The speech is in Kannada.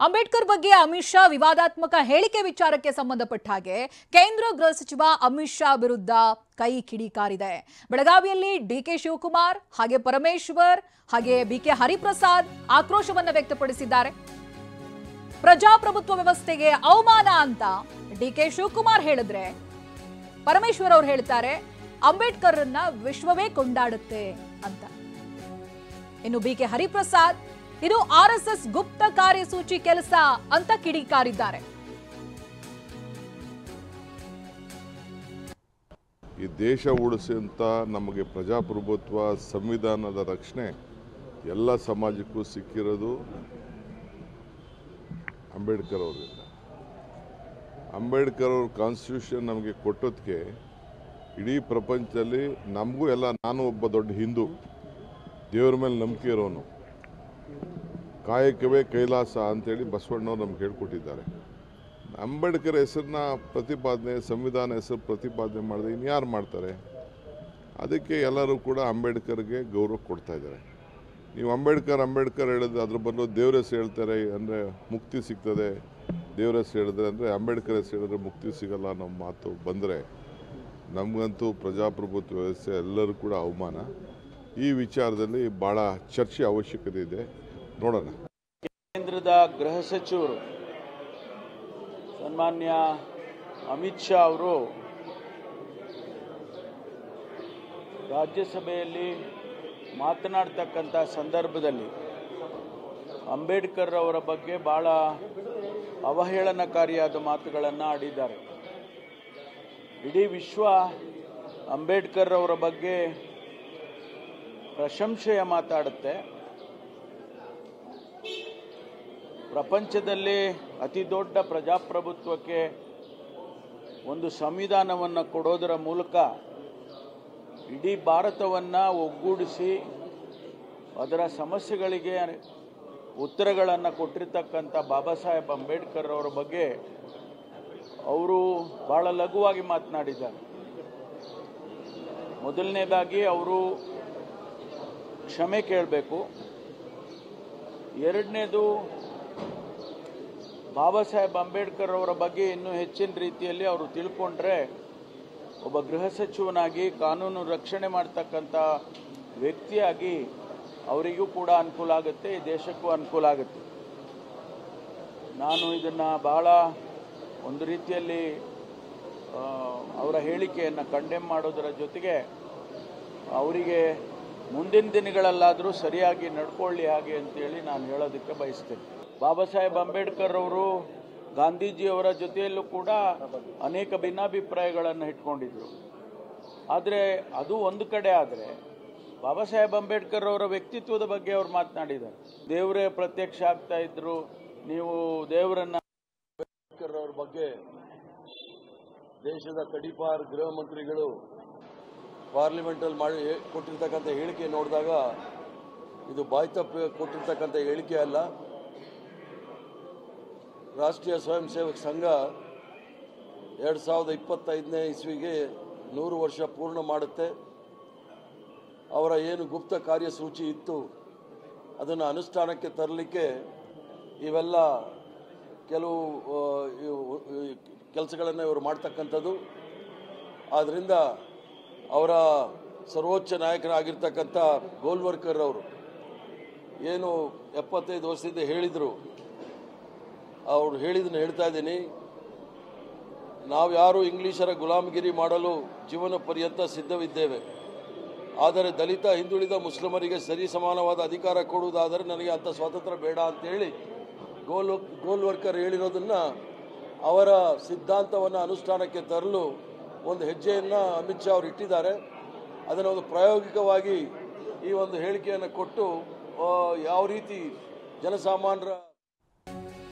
ಅಂಬೇಡ್ಕರ್ ಬಗ್ಗೆ ಅಮಿತ್ ಶಾ ವಿವಾದಾತ್ಮಕ ಹೇಳಿಕೆ ವಿಚಾರಕ್ಕೆ ಸಂಬಂಧಪಟ್ಟ ಹಾಗೆ ಕೇಂದ್ರ ಗೃಹ ಸಚಿವ ಅಮಿತ್ ಶಾ ವಿರುದ್ಧ ಕೈ ಕಿಡಿಕಾರಿದೆ. ಬೆಳಗಾವಿಯಲ್ಲಿ ಡಿಕೆ ಶಿವಕುಮಾರ್ ಹಾಗೆ ಪರಮೇಶ್ವರ್ ಹಾಗೆ ಬಿಕೆ ಹರಿಪ್ರಸಾದ್ ಆಕ್ರೋಶವನ್ನ ವ್ಯಕ್ತಪಡಿಸಿದ್ದಾರೆ. ಪ್ರಜಾಪ್ರಭುತ್ವ ವ್ಯವಸ್ಥೆಗೆ ಅವಮಾನ ಅಂತ ಡಿಕೆ ಶಿವಕುಮಾರ್ ಹೇಳಿದ್ರೆ ಪರಮೇಶ್ವರ್ ಅವರು ಹೇಳ್ತಾರೆ ಅಂಬೇಡ್ಕರ್ರನ್ನ ವಿಶ್ವವೇ ಕೊಂಡಾಡುತ್ತೆ ಅಂತ. ಇನ್ನು ಬಿಕೆ ಹರಿಪ್ರಸಾದ್ ಇದು ಆರ್ಎಸ್ಎಸ್ ಗುಪ್ತ ಕಾರ್ಯಸೂಚಿ ಕೆಲಸ ಅಂತ ಕಿಡಿಕಾರಿದ್ದಾರೆ. ಈ ದೇಶ ಉಳಿಸಂತ ನಮಗೆ ಪ್ರಜಾಪ್ರಭುತ್ವ ಸಂವಿಧಾನದ ರಕ್ಷಣೆ ಎಲ್ಲ ಸಮಾಜಕ್ಕೂ ಸಿಕ್ಕಿರೋದು ಅಂಬೇಡ್ಕರ್ ಅವರಿಂದ. ಅಂಬೇಡ್ಕರ್ ಅವ್ರ ಕಾನ್ಸ್ಟಿಟ್ಯೂಷನ್ ನಮಗೆ ಕೊಟ್ಟೋದಕ್ಕೆ ಇಡೀ ಪ್ರಪಂಚದಲ್ಲಿ ನಮಗೂ ಎಲ್ಲ, ನಾನು ಒಬ್ಬ ದೊಡ್ಡ ಹಿಂದೂ, ದೇವರ ಮೇಲೆ ನಂಬಿಕೆ ಇರೋನು, ಕಾಯಕವೇ ಕೈಲಾಸ ಅಂತೇಳಿ ಬಸವಣ್ಣವ್ರು ನಮ್ಗೆ ಹೇಳ್ಕೊಟ್ಟಿದ್ದಾರೆ. ಅಂಬೇಡ್ಕರ್ ಹೆಸರನ್ನ ಪ್ರತಿಪಾದನೆ, ಸಂವಿಧಾನ ಹೆಸರು ಪ್ರತಿಪಾದನೆ ಮಾಡಿದ್ರೆ ಇನ್ಯಾರು ಮಾಡ್ತಾರೆ? ಅದಕ್ಕೆ ಎಲ್ಲರೂ ಕೂಡ ಅಂಬೇಡ್ಕರ್ಗೆ ಗೌರವ ಕೊಡ್ತಾ ಇದ್ದಾರೆ. ನೀವು ಅಂಬೇಡ್ಕರ್ ಹೇಳಿದ್ರೆ ಅದ್ರ ಬದಲು ದೇವ್ರ ಹೆಸರು ಹೇಳ್ತಾರೆ ಅಂದರೆ ಮುಕ್ತಿ ಸಿಗ್ತದೆ, ದೇವ್ರ ಹೆಸರು ಹೇಳಿದ್ರೆ ಅಂದರೆ ಅಂಬೇಡ್ಕರ್ ಹೆಸರು ಹೇಳಿದ್ರೆ ಮುಕ್ತಿ ಸಿಗಲ್ಲ ಅನ್ನೋ ಮಾತು ಬಂದರೆ ನಮಗಂತೂ ಪ್ರಜಾಪ್ರಭುತ್ವ ವ್ಯವಸ್ಥೆ ಎಲ್ಲರೂ ಕೂಡ ಅವಮಾನ. ಈ ವಿಚಾರದಲ್ಲಿ ಭಾಳ ಚರ್ಚೆ ಅವಶ್ಯಕತೆ ಇದೆ, ನೋಡೋಣ. ಕೇಂದ್ರದ ಗೃಹ ಸಚಿವರು ಸನ್ಮಾನ್ಯ ಅಮಿತ್ ಶಾ ಅವರು ರಾಜ್ಯಸಭೆಯಲ್ಲಿ ಮಾತನಾಡ್ತಕ್ಕಂಥ ಸಂದರ್ಭದಲ್ಲಿ ಅಂಬೇಡ್ಕರ್ ಅವರ ಬಗ್ಗೆ ಬಹಳ ಅವಹೇಳನಕಾರಿಯಾದ ಮಾತುಗಳನ್ನು ಆಡಿದ್ದಾರೆ. ಇಡೀ ವಿಶ್ವ ಅಂಬೇಡ್ಕರ್ ಅವರ ಬಗ್ಗೆ ಪ್ರಶಂಸೆಯ ಮಾತಾಡುತ್ತೆ. ಪ್ರಪಂಚದಲ್ಲಿ ಅತಿ ದೊಡ್ಡ ಪ್ರಜಾಪ್ರಭುತ್ವಕ್ಕೆ ಒಂದು ಸಂವಿಧಾನವನ್ನು ಕೊಡೋದರ ಮೂಲಕ ಇಡೀ ಭಾರತವನ್ನು ಒಗ್ಗೂಡಿಸಿ ಅದರ ಸಮಸ್ಯೆಗಳಿಗೆ ಉತ್ತರಗಳನ್ನು ಕೊಟ್ಟಿರ್ತಕ್ಕಂಥ ಬಾಬಾ ಸಾಹೇಬ್ ಅಂಬೇಡ್ಕರ್ ಅವರ ಬಗ್ಗೆ ಅವರು ಭಾಳ ಲಘುವಾಗಿ ಮಾತನಾಡಿದ್ದಾರೆ. ಮೊದಲನೇದಾಗಿ ಅವರು ಕ್ಷಮೆ ಕೇಳಬೇಕು. ಎರಡನೇದು, ಬಾಬಾ ಸಾಹೇಬ್ ಅಂಬೇಡ್ಕರ್ ಅವರ ಬಗ್ಗೆ ಇನ್ನೂ ಹೆಚ್ಚಿನ ರೀತಿಯಲ್ಲಿ ಅವರು ತಿಳ್ಕೊಂಡ್ರೆ ಒಬ್ಬ ಗೃಹ ಸಚಿವನಾಗಿ ಕಾನೂನು ರಕ್ಷಣೆ ಮಾಡ್ತಕ್ಕಂಥ ವ್ಯಕ್ತಿಯಾಗಿ ಅವರಿಗೂ ಕೂಡ ಅನುಕೂಲ ಆಗುತ್ತೆ, ಈ ದೇಶಕ್ಕೂ ಅನುಕೂಲ ಆಗುತ್ತೆ. ನಾನು ಇದನ್ನು ಬಹಳ ಒಂದು ರೀತಿಯಲ್ಲಿ ಅವರ ಹೇಳಿಕೆಯನ್ನು ಕಂಡೆಮ್ ಮಾಡೋದರ ಜೊತೆಗೆ ಅವರಿಗೆ ಮುಂದಿನ ದಿನಗಳಲ್ಲಾದರೂ ಸರಿಯಾಗಿ ನಡ್ಕೊಳ್ಳಿ ಹಾಗೆ ಅಂತೇಳಿ ನಾನು ಹೇಳೋದಕ್ಕೆ ಬಯಸ್ತೇನೆ. ಬಾಬಾ ಸಾಹೇಬ್ ಅಂಬೇಡ್ಕರ್ ಅವರು ಗಾಂಧೀಜಿಯವರ ಜೊತೆಯಲ್ಲೂ ಕೂಡ ಅನೇಕ ಭಿನ್ನಾಭಿಪ್ರಾಯಗಳನ್ನು ಇಟ್ಕೊಂಡಿದ್ರು. ಆದರೆ ಅದು ಒಂದು ಕಡೆ ಆದರೆ ಬಾಬಾ ಸಾಹೇಬ್ ಅಂಬೇಡ್ಕರ್ ಅವರ ವ್ಯಕ್ತಿತ್ವದ ಬಗ್ಗೆ ಅವರು ಮಾತನಾಡಿದ್ದಾರೆ. ದೇವರೇ ಪ್ರತ್ಯಕ್ಷ ಆಗ್ತಾ ಇದ್ರು, ನೀವು ದೇವರನ್ನ ಅಂಬೇಡ್ಕರ್ ಅವ್ರ ಬಗ್ಗೆ ದೇಶದ ಕಡಿಪಾರ್ ಗೃಹ ಮಂತ್ರಿಗಳು ಪಾರ್ಲಿಮೆಂಟಲ್ಲಿ ಮಾಡಿ ಕೊಟ್ಟಿರ್ತಕ್ಕಂಥ ಹೇಳಿಕೆ ನೋಡಿದಾಗ ಇದು ಬಾಯ್ತಪ್ಪ ಕೊಟ್ಟಿರ್ತಕ್ಕಂಥ ಹೇಳಿಕೆ ಅಲ್ಲ. ರಾಷ್ಟ್ರೀಯ ಸ್ವಯಂ ಸೇವಕ ಸಂಘ 2025ನೇ ಇಸ್ವಿಗೆ 100 ವರ್ಷ ಪೂರ್ಣ ಮಾಡುತ್ತೆ. ಅವರ ಏನು ಗುಪ್ತ ಕಾರ್ಯಸೂಚಿ ಇತ್ತು ಅದನ್ನು ಅನುಷ್ಠಾನಕ್ಕೆ ತರಲಿಕ್ಕೆ ಇವೆಲ್ಲ ಕೆಲವು ಕೆಲಸಗಳನ್ನು ಇವರು ಮಾಡ್ತಕ್ಕಂಥದ್ದು. ಆದ್ದರಿಂದ ಅವರ ಸರ್ವೋಚ್ಚ ನಾಯಕರಾಗಿರ್ತಕ್ಕಂಥ ಗೋಲ್ವರ್ಕರ್ ಅವರು ಏನು 75 ವರ್ಷದಿಂದ ಹೇಳಿದರು, ಅವರು ಹೇಳಿದ್ದನ್ನು ಹೇಳ್ತಾ ಇದ್ದೀನಿ. ನಾವು ಯಾರು ಇಂಗ್ಲೀಷರ ಗುಲಾಮಗಿರಿ ಮಾಡಲು ಜೀವನ ಪರ್ಯಂತ ಸಿದ್ಧವಿದ್ದೇವೆ. ಆದರೆ ದಲಿತ, ಹಿಂದುಳಿದ ಮುಸ್ಲಿಮರಿಗೆ ಸರಿ ಸಮಾನವಾದ ಅಧಿಕಾರ ಕೊಡುವುದಾದರೆ ನನಗೆ ಅಂಥ ಸ್ವಾತಂತ್ರ್ಯ ಬೇಡ ಅಂತೇಳಿ ಗೋಲ್ವರ್ಕರ್ ಹೇಳಿರೋದನ್ನು, ಅವರ ಸಿದ್ಧಾಂತವನ್ನು ಅನುಷ್ಠಾನಕ್ಕೆ ತರಲು ಒಂದು ಹೆಜ್ಜೆಯನ್ನು ಅಮಿತ್ ಶಾ ಅವರು ಇಟ್ಟಿದ್ದಾರೆ. ಅದನ್ನು ಒಂದು ಪ್ರಾಯೋಗಿಕವಾಗಿ ಈ ಒಂದು ಹೇಳಿಕೆಯನ್ನು ಕೊಟ್ಟು ಯಾವ ರೀತಿ ಜನಸಾಮಾನ್ಯರ